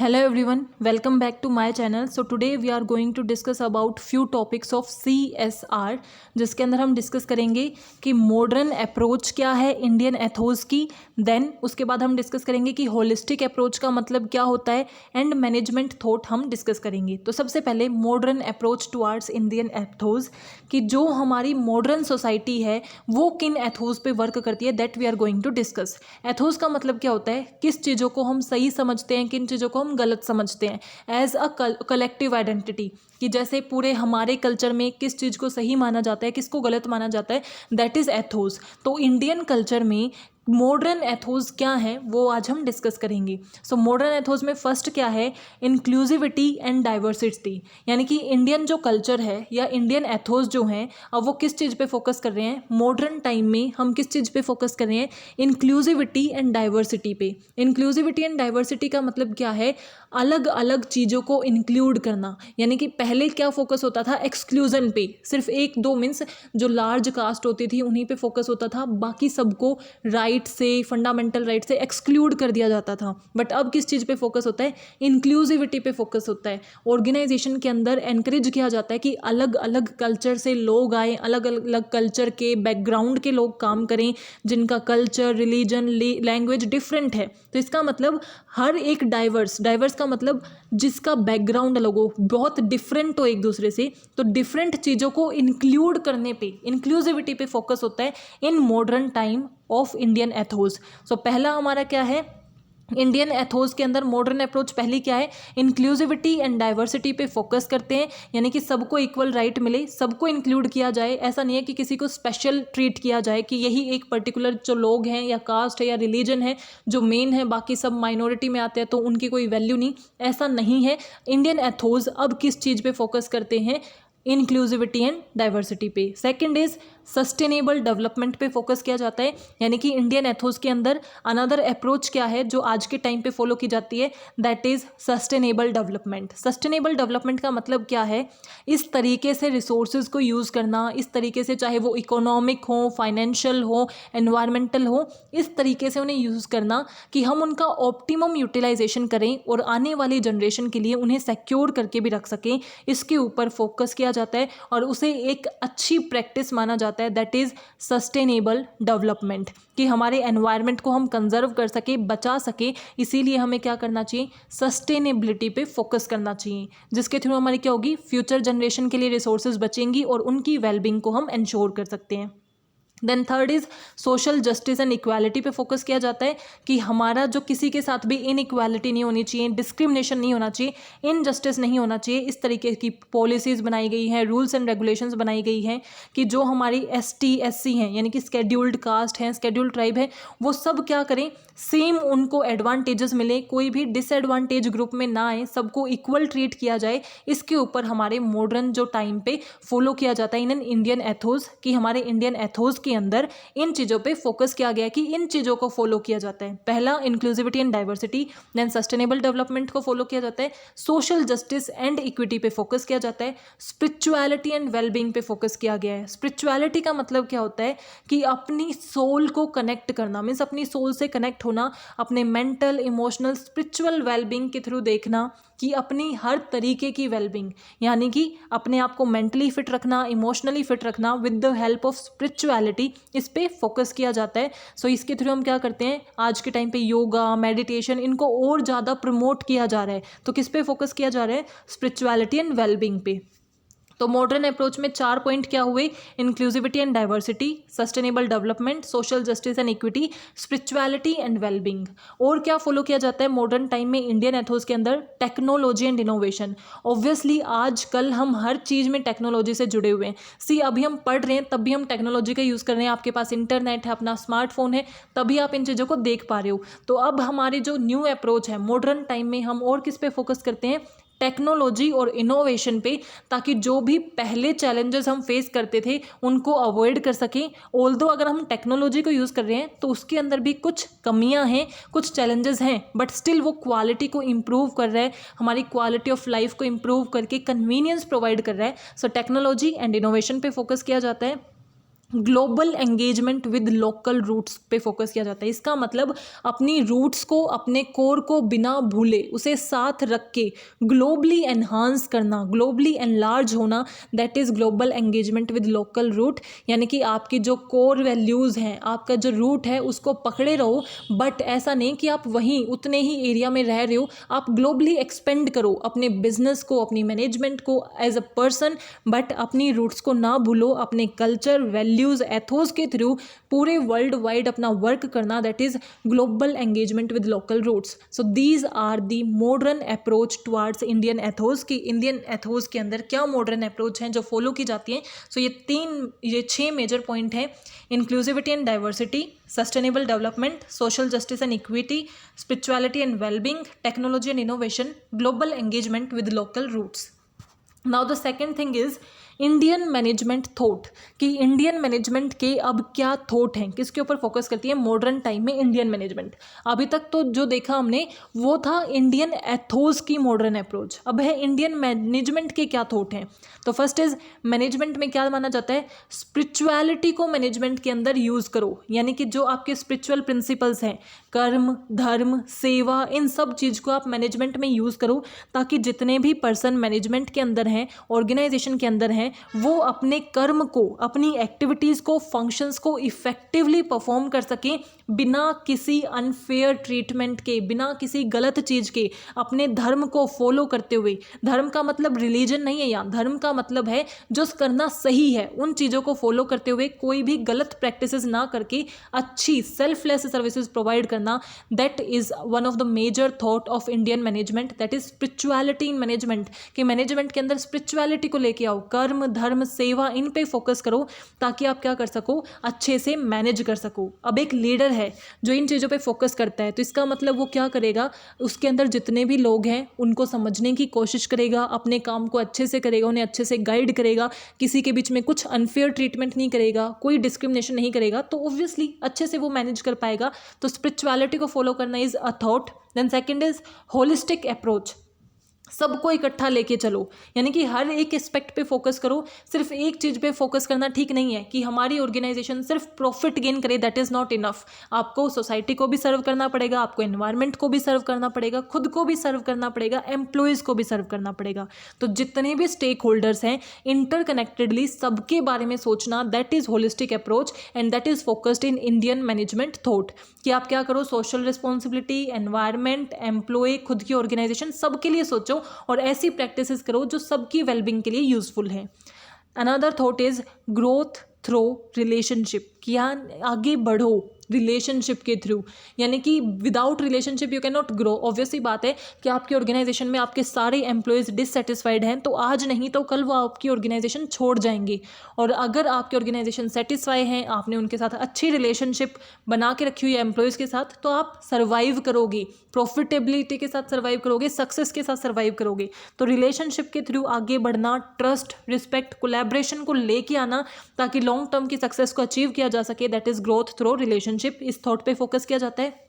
Hello everyone, welcome back to my channel. So today we are going to discuss about few topics of CSR, जिसके अंदर हम discuss करेंगे कि modern approach क्या है Indian ethos की, देन उसके बाद हम डिस्कस करेंगे कि होलिस्टिक अप्रोच का मतलब क्या होता है एंड मैनेजमेंट थॉट हम डिस्कस करेंगे। तो सबसे पहले modern approach towards Indian Athos, कि जो हमारी मॉडर्न सोसाइटी है वो किन एथोस पे वर्क करती है, that we are going to discuss. Ethos का मतलब क्या होता है, किस चीज़ों को हम सही समझते हैं, किन चीज़ों को हम गलत समझते हैं एज अ कलेक्टिव आइडेंटिटी, कि जैसे पूरे हमारे कल्चर में किस चीज़ को सही माना जाता है, किसको गलत माना जाता है, दैट इज़ एथोस। तो इंडियन कल्चर में मॉडर्न एथोस क्या है वो आज हम डिस्कस करेंगे। सो मॉडर्न एथोस में फर्स्ट क्या है, इंक्लूसिविटी एंड डाइवर्सिटी, यानी कि इंडियन जो कल्चर है या इंडियन एथोस जो हैं, अब वो किस चीज़ पे फोकस कर रहे हैं, मॉडर्न टाइम में हम किस चीज़ पे फोकस कर रहे हैं, इंक्लूसिविटी एंड डाइवर्सिटी पे। इंक्लूसिविटी एंड डाइवर्सिटी का मतलब क्या है, अलग अलग चीज़ों को इंक्लूड करना, यानी कि पहले क्या फोकस होता था, एक्सक्लूजन पे, सिर्फ एक दो मीन्स जो लार्ज कास्ट होती थी उन्हीं पे फोकस होता था, बाकी सबको राइट से, फंडामेंटल राइट से एक्सक्लूड कर दिया जाता था। बट अब किस चीज़ पे फोकस होता है, इंक्लूसिविटी पे फोकस होता है। ऑर्गेनाइजेशन के अंदर एनकरेज किया जाता है कि अलग अलग कल्चर से लोग आए, अलग अलग कल्चर के बैकग्राउंड के लोग काम करें, जिनका कल्चर, रिलीजन, लैंग्वेज डिफरेंट है। तो इसका मतलब हर एक डाइवर्स का मतलब जिसका बैकग्राउंड अलग हो, बहुत डिफरेंट हो एक दूसरे से, तो डिफरेंट चीज़ों को इंक्लूड करने पे, इंक्लूसिविटी पे फोकस होता है in modern time of Indian ethos. So पहला हमारा क्या है, इंडियन एथोस के अंदर मॉडर्न अप्रोच पहली क्या है, इंक्लूसिविटी एंड डाइवर्सिटी पे फोकस करते हैं, यानी कि सबको इक्वल राइट मिले, सबको इंक्लूड किया जाए। ऐसा नहीं है कि किसी को स्पेशल ट्रीट किया जाए कि यही एक पर्टिकुलर जो लोग हैं या कास्ट है या रिलीजन है जो मेन है, बाकी सब माइनॉरिटी में आते हैं तो उनकी कोई वैल्यू नहीं, ऐसा नहीं है। इंडियन एथोस अब किस चीज़ पे फोकस करते हैं, इंक्लूसिविटी एंड डाइवर्सिटी पे। सेकंड इज सस्टेनेबल डेवलपमेंट पे फोकस किया जाता है, यानी कि इंडियन एथोस के अंदर अनदर अप्रोच क्या है जो आज के टाइम पे फॉलो की जाती है, that is sustainable development. Sustainable development का मतलब क्या है, इस तरीके से रिसोर्सेज को यूज़ करना, इस तरीके से, चाहे वो इकोनॉमिक हो, फाइनेंशियल हो, एनवायरमेंटल हो, इस तरीके से उन्हें यूज़ करना कि हम उनका ऑप्टिमम यूटिलाइजेशन करें और आने वाली जनरेशन के लिए उन्हें सिक्योर करके भी रख सकें। इसके ऊपर फोकस किया जाता है और उसे एक अच्छी प्रैक्टिस माना जाता है, दैट इज सस्टेनेबल डेवलपमेंट, कि हमारे एनवायरनमेंट को हम कंजर्व कर सके, बचा सके। इसीलिए हमें क्या करना चाहिए, सस्टेनेबिलिटी पे फोकस करना चाहिए, जिसके थ्रू हमारी क्या होगी, फ्यूचर जनरेशन के लिए रिसोर्सेज बचेंगी और उनकी वेलबींग को हम इंश्योर कर सकते हैं। Then third is social justice and equality पे फोकस किया जाता है, कि हमारा जो किसी के साथ भी इनइक्वालिटी नहीं होनी चाहिए, डिस्क्रिमिनेशन नहीं होना चाहिए, इनजस्टिस नहीं होना चाहिए। इस तरीके की पॉलिसीज़ बनाई गई हैं, रूल्स एंड रेगुलेशंस बनाई गई हैं कि जो हमारी ST SC हैं, यानी कि स्केड्यूल्ड कास्ट हैं, स्केड्यूल्ड ट्राइब है, वो सब क्या करें, सेम उनको एडवांटेजेस मिले, कोई भी डिसएडवांटेज ग्रुप में ना आए, सबको इक्वल ट्रीट किया जाए। इसके ऊपर हमारे मॉडर्न जो टाइम पे फॉलो किया जाता है इन इंडियन एथोस, कि हमारे इंडियन एथोस के अंदर इन चीज़ों पे फोकस किया गया कि इन चीज़ों को फॉलो किया जाता है। पहला inclusivity and diversity, then sustainable development को फॉलो किया जाता है, सोशल जस्टिस एंड इक्विटी पे फोकस किया जाता है, स्पिरिचुअलिटी एंड वेलबींग पे फोकस किया गया है। स्पिरिचुअलिटी का मतलब क्या होता है, कि अपनी सोल को कनेक्ट करना, मीन्स अपनी सोल से कनेक्ट होना, अपने मेंटल, इमोशनल, स्पिरिचुअल वेलबींग के थ्रू देखना कि अपनी हर तरीके की वेलबींग, यानी कि अपने आप को मेंटली फिट रखना, इमोशनली फिट रखना with the help of spirituality, इस पे फोकस किया जाता है। सो इसके थ्रू हम क्या करते हैं, आज के टाइम पे योगा, मेडिटेशन, इनको और ज़्यादा प्रमोट किया जा रहा है। तो किस पे फोकस किया जा रहा है, स्पिरिचुअलिटी एंड वेलबींग पे। तो मॉडर्न अप्रोच में 4 पॉइंट क्या हुए, inclusivity and diversity, sustainable development, social justice and equity, spirituality and wellbeing. और क्या फॉलो किया जाता है मॉडर्न टाइम में इंडियन एथोस के अंदर, टेक्नोलॉजी एंड इनोवेशन। ऑब्वियसली आजकल हम हर चीज़ में टेक्नोलॉजी से जुड़े हुए हैं। अभी हम पढ़ रहे हैं तब भी हम टेक्नोलॉजी का यूज़ कर रहे हैं, आपके पास इंटरनेट है, अपना स्मार्टफोन है, तभी आप इन चीज़ों को देख पा रहे हो। तो अब हमारी जो न्यू अप्रोच है मॉडर्न टाइम में, हम और किस पे फोकस करते हैं, टेक्नोलॉजी और इनोवेशन पे, ताकि जो भी पहले चैलेंजेस हम फेस करते थे उनको अवॉइड कर सकें। ऑल्दो अगर हम टेक्नोलॉजी को यूज़ कर रहे हैं तो उसके अंदर भी कुछ कमियां हैं, कुछ चैलेंजेस हैं, बट स्टिल वो क्वालिटी को इम्प्रूव कर रहा है, हमारी क्वालिटी ऑफ लाइफ को इम्प्रूव करके कन्वीनियंस प्रोवाइड कर रहा है। सो टेक्नोलॉजी एंड इनोवेशन पे फोकस किया जाता है। Global engagement with local roots पे फोकस किया जाता है। इसका मतलब अपनी रूट्स को, अपने कोर को बिना भूले उसे साथ रख के ग्लोबली एनहांस करना, ग्लोबली एनलार्ज होना, that is global engagement with local route. यानी कि आपकी जो कोर वैल्यूज़ हैं, आपका जो रूट है उसको पकड़े रहो, बट ऐसा नहीं कि आप वहीं उतने ही एरिया में रह रहे हो, आप ग्लोबली एक्सपेंड करो अपने बिजनेस को, अपनी मैनेजमेंट को एज अ पर्सन, बट अपनी रूट्स को ना भूलो, अपने कल्चर, वैल्यूज़, एथोस के थ्रू पूरे वर्ल्ड वाइड अपना वर्क करना, that is global engagement with local roots. So these are the modern approach towards Indian ethos. की इंडियन एथोस के अंदर क्या मॉडर्न अप्रोच हैं जो फॉलो की जाती हैं। सो ये 6 मेजर पॉइंट हैं: inclusivity and diversity, sustainable development, social justice and equity, spirituality and wellbeing, technology and innovation, global engagement with local roots. Now the second thing is Indian management thought, कि Indian management के अब क्या thought हैं, किसके ऊपर focus करती है modern time में इंडियन मैनेजमेंट। अभी तक तो जो देखा हमने वो था इंडियन एथोस की मॉडर्न अप्रोच, अब है इंडियन मैनेजमेंट के क्या थॉट हैं। तो फर्स्ट इज मैनेजमेंट में क्या माना जाता है, स्पिरिचुअलिटी को मैनेजमेंट के अंदर यूज करो, यानी कि जो आपके स्पिरिचुअल प्रिंसिपल्स हैं, कर्म, धर्म, सेवा, इन सब चीज़ को आप मैनेजमेंट में यूज़ करो, ताकि जितने भी पर्सन मैनेजमेंट के अंदर हैं, ऑर्गेनाइजेशन के अंदर हैं, वो अपने कर्म को, अपनी एक्टिविटीज़ को, फंक्शंस को इफ़ेक्टिवली परफॉर्म कर सकें, बिना किसी अनफेयर ट्रीटमेंट के, बिना किसी गलत चीज़ के, अपने धर्म को फॉलो करते हुए। धर्म का मतलब रिलीजन नहीं है यहाँ, धर्म का मतलब है जो करना सही है, उन चीज़ों को फॉलो करते हुए कोई भी गलत प्रैक्टिसेस ना करके अच्छी सेल्फलेस सर्विसेज प्रोवाइड करना, that is one of the major thought of Indian management, that is spirituality in management. कि मैनेजमेंट के अंदर स्पिरिचुअलिटी को लेके आओ, कर्म, धर्म, सेवा, इन पे फोकस करो, ताकि आप क्या कर सको, अच्छे से मैनेज कर सको। अब एक लीडर है जो इन चीज़ों पे फोकस करता है, तो इसका मतलब वो क्या करेगा, उसके अंदर जितने भी लोग हैं उनको समझने की कोशिश करेगा, अपने काम को अच्छे से करेगा, उन्हें अच्छे से गाइड करेगा, किसी के बीच में कुछ अनफेयर ट्रीटमेंट नहीं करेगा, कोई डिस्क्रिमिनेशन नहीं करेगा, तो ऑब्वियसली अच्छे से वो मैनेज कर पाएगा। तो स्पिरिचुअलिटी को फॉलो करना is a thought. Then second is holistic approach, सबको इकट्ठा लेके चलो, यानी कि हर एक एस्पेक्ट पे फोकस करो। सिर्फ एक चीज़ पे फोकस करना ठीक नहीं है कि हमारी ऑर्गेनाइजेशन सिर्फ प्रॉफिट गेन करे, दैट इज़ नॉट इनफ। आपको सोसाइटी को भी सर्व करना पड़ेगा, आपको एनवायरनमेंट को भी सर्व करना पड़ेगा, खुद को भी सर्व करना पड़ेगा, एम्प्लॉयज़ को भी सर्व करना पड़ेगा। तो जितने भी स्टेक होल्डर्स हैं, इंटरकनेक्टेडली सबके बारे में सोचना, that is holistic approach and that is focused in Indian management thought. कि आप क्या करो, सोशल रिस्पॉन्सिबिलिटी, एनवायरनमेंट, एम्प्लॉय, खुद की ऑर्गेनाइजेशन, सबके लिए सोचो और ऐसी प्रैक्टिसेस करो जो सबकी वेलबींग के लिए यूजफुल है। Another thought is growth through relationship, कि आगे बढ़ो रिलेशनशिप के थ्रू, यानी कि without relationship you can not grow. Obviously बात है कि आपके ऑर्गेनाइजेशन में आपके सारे एम्प्लॉयज़ डिससेटिस्फाइड हैं, तो आज नहीं तो कल वो आपकी ऑर्गेनाइजेशन छोड़ जाएंगे। और अगर आपकी ऑर्गेनाइजेशन सेटिस्फाई हैं, आपने उनके साथ अच्छी रिलेशनशिप बना के रखी हुई है एम्प्लॉयज़ के साथ, तो आप सर्वाइव करोगे, प्रॉफिटेबिलिटी के साथ सर्वाइव करोगे, सक्सेस के साथ सर्वाइव करोगे। तो रिलेशनशिप के थ्रू आगे बढ़ना, ट्रस्ट, रिस्पेक्ट, कोलैबोरेशन को लेके आना, ताकि लॉन्ग टर्म की सक्सेस को अचीव किया जा सके, that is growth through relationship. इस थॉट पे फोकस किया जाता है।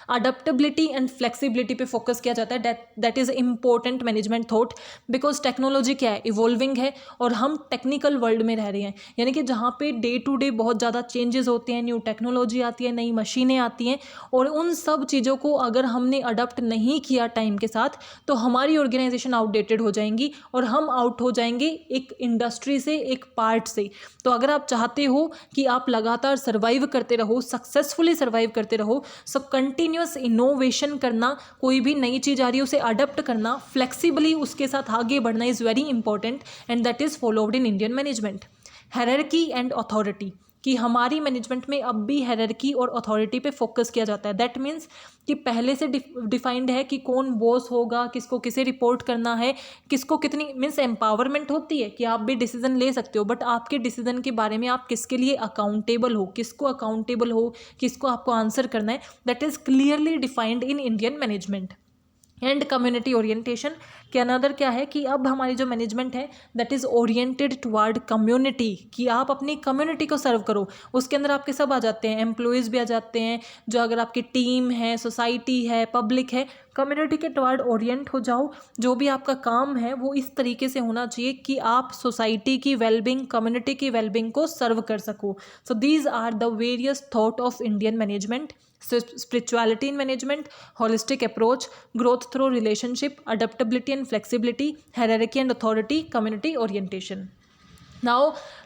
अडेप्टेबिलिटी एंड फ्लेक्सिबिलिटी पे फोकस किया जाता है, that is important management thought, because technology क्या है, इवॉल्विंग है और हम टेक्निकल वर्ल्ड में रह रहे हैं, यानी कि जहाँ पे डे टू डे बहुत ज़्यादा चेंजेस होते हैं, न्यू टेक्नोलॉजी आती है, नई मशीनें आती हैं, और उन सब चीज़ों को अगर हमने अडॉप्ट नहीं किया टाइम के साथ, तो हमारी ऑर्गेनाइजेशन आउटडेटेड हो जाएंगी और हम आउट हो जाएंगे एक इंडस्ट्री से, एक पार्ट से। तो अगर आप चाहते हो कि आप लगातार सर्वाइव करते रहो, सक्सेसफुली सर्वाइव करते रहो, सब कंटिन्यूस इनोवेशन करना, कोई भी नई चीज़ आ रही है उसे अडॉप्ट करना, फ्लेक्सिबली उसके साथ आगे बढ़ना is very important and that is followed in Indian management. Hierarchy and authority, कि हमारी मैनेजमेंट में अब भी हायरार्की और अथॉरिटी पे फोकस किया जाता है। दैट मीन्स कि पहले से डिफाइंड है कि कौन बॉस होगा, किसको किसे रिपोर्ट करना है, किसको कितनी, मीन्स एम्पावरमेंट होती है कि आप भी डिसीजन ले सकते हो, बट आपके डिसीजन के बारे में आप किसके लिए अकाउंटेबल हो, किसको अकाउंटेबल हो, किसको आपको आंसर करना है, that is clearly defined in Indian management. And community orientation कि अनदर क्या है कि अब हमारी जो मैनेजमेंट है that is oriented toward community, कि आप अपनी कम्युनिटी को सर्व करो। उसके अंदर आपके सब आ जाते हैं, एम्प्लॉयज़ भी आ जाते हैं, जो अगर आपकी टीम है, सोसाइटी है, पब्लिक है, कम्युनिटी के टुवर्ड ओरिएंट हो जाओ। जो भी आपका काम है वो इस तरीके से होना चाहिए कि आप सोसाइटी की वेलबिंग, कम्युनिटी की वेलबिंग को सर्व कर सको। So these are the various thought of Indian management: spirituality in management, holistic approach, growth through relationship, adaptability and flexibility, hierarchy and authority, community orientation. Now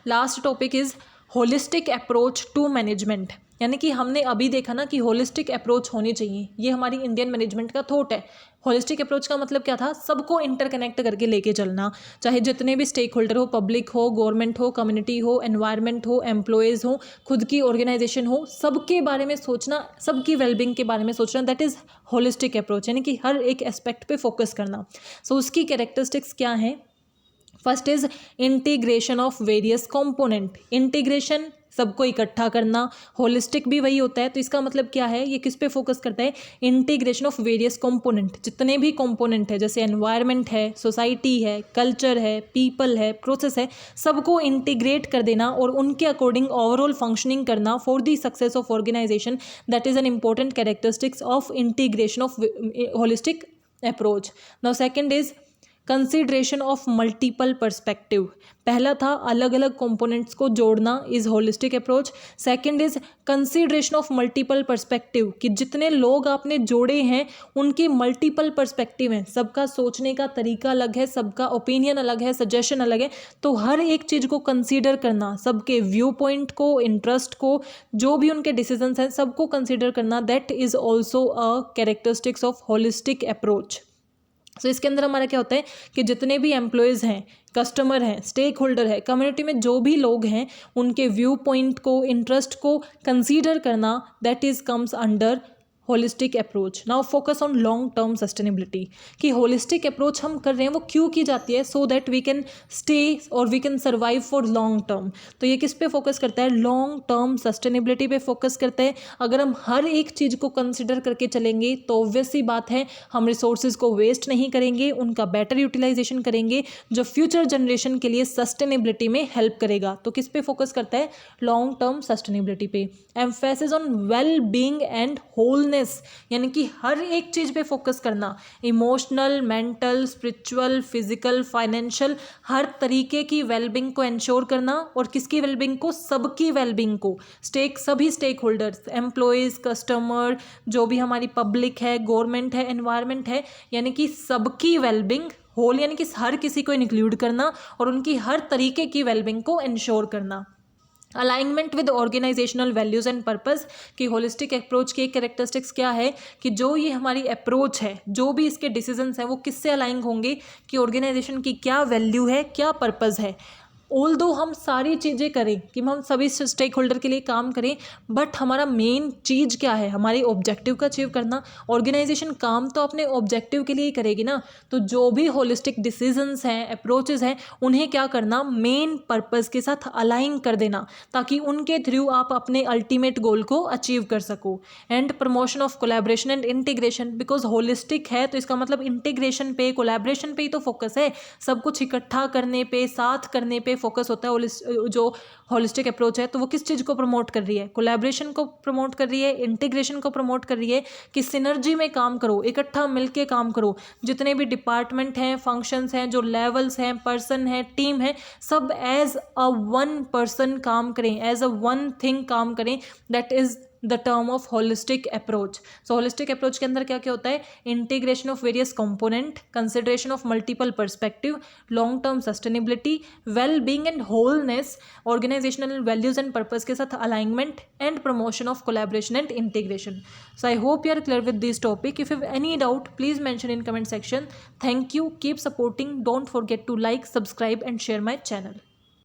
last topic is holistic approach to management, यानी कि हमने अभी देखा ना कि holistic approach होनी चाहिए, ये हमारी इंडियन मैनेजमेंट का थॉट है। होलिस्टिक अप्रोच का मतलब क्या था? सबको इंटरकनेक्ट करके लेके चलना, चाहे जितने भी स्टेक होल्डर हो, पब्लिक हो, गवर्नमेंट हो, कम्युनिटी हो, एनवायरनमेंट हो, एम्प्लॉयज़ हो, खुद की ऑर्गेनाइजेशन हो, सबके बारे में सोचना, सबकी वेलबिंग के बारे में सोचना, दैट इज़ होलिस्टिक अप्रोच, यानी कि हर एक एस्पेक्ट पे फोकस करना। सो उसकी कैरेक्टरिस्टिक्स क्या हैं? First is integration of various component. Integration, सबको इकट्ठा करना। होलिस्टिक भी वही होता है, तो इसका मतलब क्या है? ये किस पे फोकस करता है? इंटीग्रेशन ऑफ वेरियस कंपोनेंट, जितने भी कंपोनेंट है, जैसे एनवायरनमेंट है, सोसाइटी है, कल्चर है, पीपल है, प्रोसेस है, सबको इंटीग्रेट कर देना और उनके अकॉर्डिंग ओवरऑल फंक्शनिंग करना for the success of organization. That is an important characteristics of integration of holistic approach. Now second is consideration of multiple perspective. पहला था अलग अलग कंपोनेंट्स को जोड़ना is holistic approach. Second is consideration of multiple perspective, कि जितने लोग आपने जोड़े हैं उनकी मल्टीपल पर्सपेक्टिव हैं, सबका सोचने का तरीका अलग है, सबका ओपिनियन अलग है, सजेशन अलग है, तो हर एक चीज़ को कंसीडर करना, सबके व्यू पॉइंट को, इंटरेस्ट को, जो भी उनके डिसीजंस हैं सबको कंसीडर करना, that is also a characteristics of holistic approach. So इसके अंदर हमारा क्या होता है कि जितने भी एम्प्लॉयज़ हैं, कस्टमर हैं, स्टेक होल्डर है, कम्युनिटी में जो भी लोग हैं, उनके व्यू पॉइंट को, इंटरेस्ट को कंसीडर करना, that is comes under holistic approach. Now focus on long term sustainability, कि होलिस्टिक अप्रोच हम कर रहे हैं वो क्यों की जाती है? So that we can stay और we can survive for long term. तो ये किस पे फोकस करता है? लॉन्ग टर्म सस्टेनेबिलिटी पे फोकस करता है। अगर हम हर एक चीज़ को कंसिडर करके चलेंगे तो ऑब्वियस सी बात है हम रिसोर्सेज को वेस्ट नहीं करेंगे, उनका बेटर यूटिलाइजेशन करेंगे, जो फ्यूचर जनरेशन के लिए सस्टेनेबिलिटी में हेल्प करेगा। तो किस पे फोकस करता है? लॉन्ग टर्म सस्टेनेबिलिटी पे। Emphasis on well being and wholeness, यानी कि हर एक चीज़ पे फोकस करना, emotional, mental, spiritual, physical, financial, हर तरीके की वेलबिंग को इंश्योर करना। और किसकी वेलबिंग को? सबकी वेलबिंग को, सभी स्टेक होल्डर्स, एम्प्लॉयज़, कस्टमर, जो भी हमारी पब्लिक है, गवर्नमेंट है, एनवायरनमेंट है, यानी कि सबकी वेलबिंग, होल यानी कि हर किसी को इंक्लूड करना और उनकी हर तरीके की वेलबिंग को इंश्योर करना। Alignment with organizational values and purpose, कि होलिस्टिक अप्रोच की एक कैरेक्टरिस्टिक्स क्या है कि जो ये हमारी अप्रोच है, जो भी इसके डिसीजंस हैं वो किससे अलाइन होंगे कि ऑर्गेनाइजेशन की क्या वैल्यू है, क्या पर्पस है। ऑल्दो हम सारी चीज़ें करें, कि हम सभी स्टेक होल्डर के लिए काम करें, बट हमारा मेन चीज़ क्या है? हमारे ऑब्जेक्टिव का अचीव करना। ऑर्गेनाइजेशन काम तो अपने ऑब्जेक्टिव के लिए ही करेगी ना, तो जो भी होलिस्टिक डिसीजंस हैं, अप्रोचेस हैं, उन्हें क्या करना? मेन पर्पस के साथ अलाइन कर देना, ताकि उनके थ्रू आप अपने अल्टीमेट गोल को अचीव कर सको। And promotion of collaboration and integration, because holistic है तो इसका मतलब इंटीग्रेशन पे, कोलैबोरेशन पे ही तो फोकस है, सब कुछ इकट्ठा करने पे, साथ करने पे फोकस होता है। जो होलिस्टिक अप्रोच है तो वो किस चीज़ को प्रमोट कर रही है? कोलैबोरेशन को प्रमोट कर रही है, इंटीग्रेशन को प्रमोट कर रही है, कि सिनर्जी में काम करो, इकट्ठा मिलके काम करो, जितने भी डिपार्टमेंट हैं, फंक्शंस हैं, जो लेवल्स हैं, पर्सन हैं, टीम है, सब एज अ वन पर्सन काम करें, एज अ वन थिंग काम करें, that is the term of holistic approach. So holistic approach के अंदर क्या क्या होता है? Integration of various component, consideration of multiple perspective, long term sustainability, well being and wholeness, organizational values and purpose के साथ alignment, and promotion of collaboration and integration. So I hope you are clear with this topic. If you have any doubt, please mention in comment section. Thank you. Keep supporting. Don't forget to like, subscribe and share my channel.